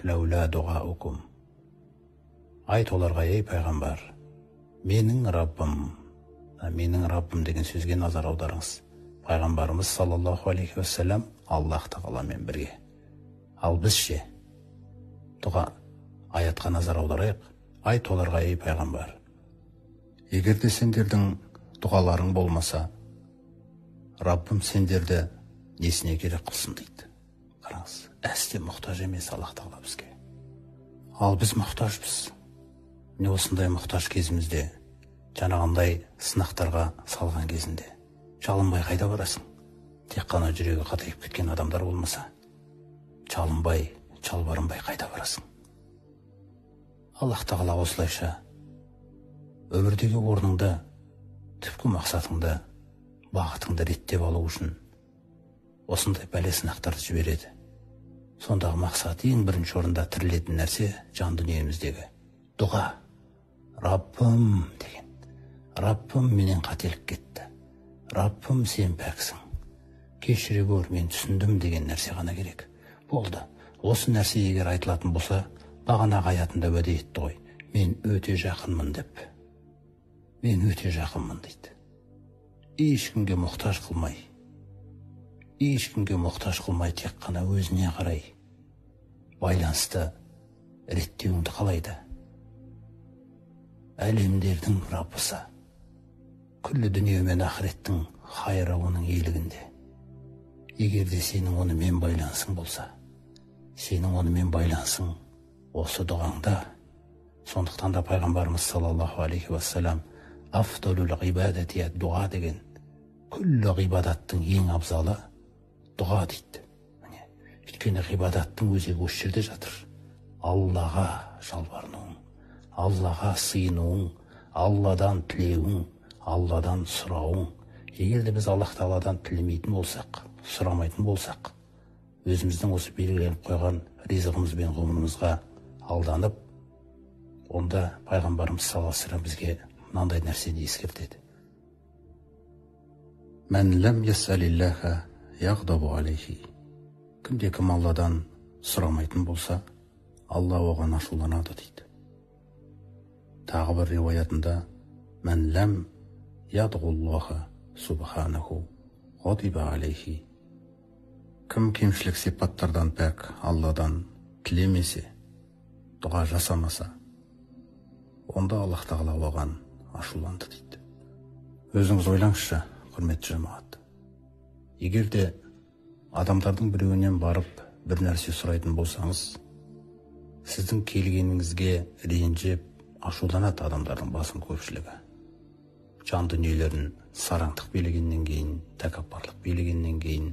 лаула дуаукум. Айт оларға: ей пайғамбар, менің Раббым деген сөзге назар аударыңыз. Пайғамбарымыз саллаллаху алейхи уассалам Аллах тағаламен бірге. Ал біз ше, дұға, аятқа назар аударайық. Айт оларға: ей пайғамбар, егер де сендердің дұғаларың болмаса, Раббым сендерді несіне керек қылсын дейді. Қараңыз, әсте мұқтаж емес Аллах тағала бізге. Ал біз мұқтажбыз. Міне осындай мұқтаж кезімізде, жаңағындай сынақтарға салған кезінде жалынбай қайда барасың? Тек қана жүрегі қатайып кеткен адамдар болмаса, жалынбай, жалбарынбай қайда барасың? Аллах тағала осылайша өмірдегі орныңды, түпкі мақсатыңды, бағытыңды реттеп алу үшін осындай бәле сынақтарды жібереді. Сондағы мақсат ең бірінші орында тірілетін нәрсе жан дүниеміздегі дұға. Раббым деген. Раббым, менен қателік кетті. Раббым, сен пәксің. Кешіре көр, мен түсіндім деген нәрсе ғана керек. Болды. Осы нәрсе егер айтылатын болса, бағанағы аятында уәде етті ғой. Мен өте жақынмын деп. Мен өте жақынмын дейді. Ешкімге мұқтаж қылмай, тек қана өзіне қарай байланысты реттеуіңді қалайды. Әлемдердің Раббысы, күллі дүние мен ақыреттің хайыры оның иелігінде. Егер де сенің онымен байланысың болса, сенің онымен байланысың осы дұғаңда, сондықтан да пайғамбарымыз саллаллаху алейхи уассалам афдалул ғибадати дуа деген, күллі ғибадаттың ең абзалы дұға дейді. Өйткені ғибадаттың өзегі осы жерде жатыр. Аллаға жалбарынуың, Аллаға сыйынуың, Алладан тілеуің, Алладан сұрауың. Егер де біз Аллах тағаладан тілемейтін болсақ, сұрамайтын болсақ, өзіміздің осы белгіленіп қойған ризығымыз бен ғұмырымызға алданып, онда пайғамбарымыз саллаллаху алейхи ва саллям бізге мынандай нәрсені ескертеді. Мән ләм ясалиллаха яғдабу алейхи. Кімде-кім Алладан сұрамайтын болса, Алла оған ашуланады дейді. Тағы бір риуаятында: Мән ләм ядғуллаха субханаху ғадиба алейхи. Кім кемшілік сипаттардан пәк Алладан тілемесе, дұға жасамаса, онда Аллах тағала оған ашуланды дейді. Өзіңіз ойлаңызшы, құрметті жамағат. Егер де адамдардың біреуінен барып бір нәрсе сұрайтын болсаңыз, сіздің келгеніңізге ренжіп, ашуланады адамдардың басым көпшілігі. Жан дүниелерін сараңдық билегеннен кейін, тәкаппарлық билегеннен кейін,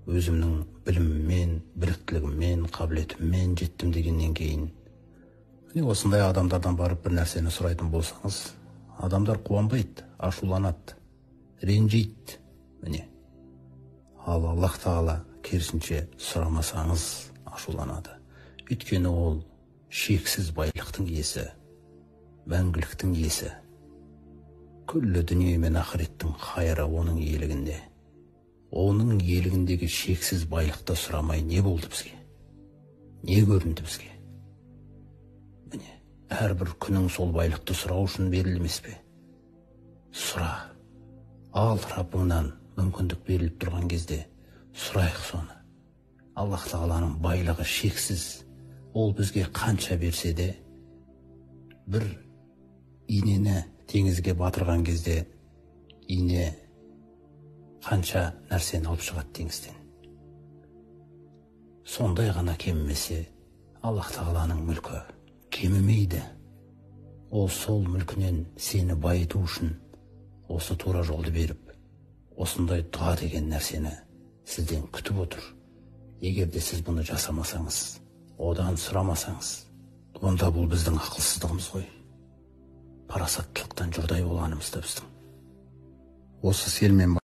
өзімнің біліміммен, біліктілігіммен, қабілетіммен жеттім дегеннен кейін, осындай адамдардан барып бір нәрсені сұрайтын болсаңыз, адамдар қуанбайды, ашуланады, ренжиді. Міне. Ал Аллах тағала керісінше сұрамасаңыз ашуланады. Өйткені ол шексіз байлықтың иесі, мәңгіліктің иесі. Күллі дүние мен ақыреттің хайыры оның иелігінде. Оның иелігіндегі шексіз байлықты сұрамай не болды бізге? Не көрінді бізге? Міне, әрбір күнің сол байлықты сұрау үшін берілмес пе? Сұра. Ал Раббыңнан мүмкіндік беріліп тұрған кезде сұрайық соны. Аллах тағаланың байлығы шексіз. Ол бізге қанша берсе де, бір инені теңізге батырған кезде ине қанша нәрсені алып шығады теңізден. Сондай ғана кемімесе, Аллах тағаланың мүлкі кемімейді. Ол сол мүлкінен сені байыту үшін осы тура жолды беріп, осындай дұға деген нәрсені сізден күтіп отыр. Егер де сіз бұны жасамасаңыз, одан сұрамасаңыз, онда бұл біздің ақылсыздығымыз ғой. Парасаттылықтан жұрдай болғанымызда біздің. Осы селмен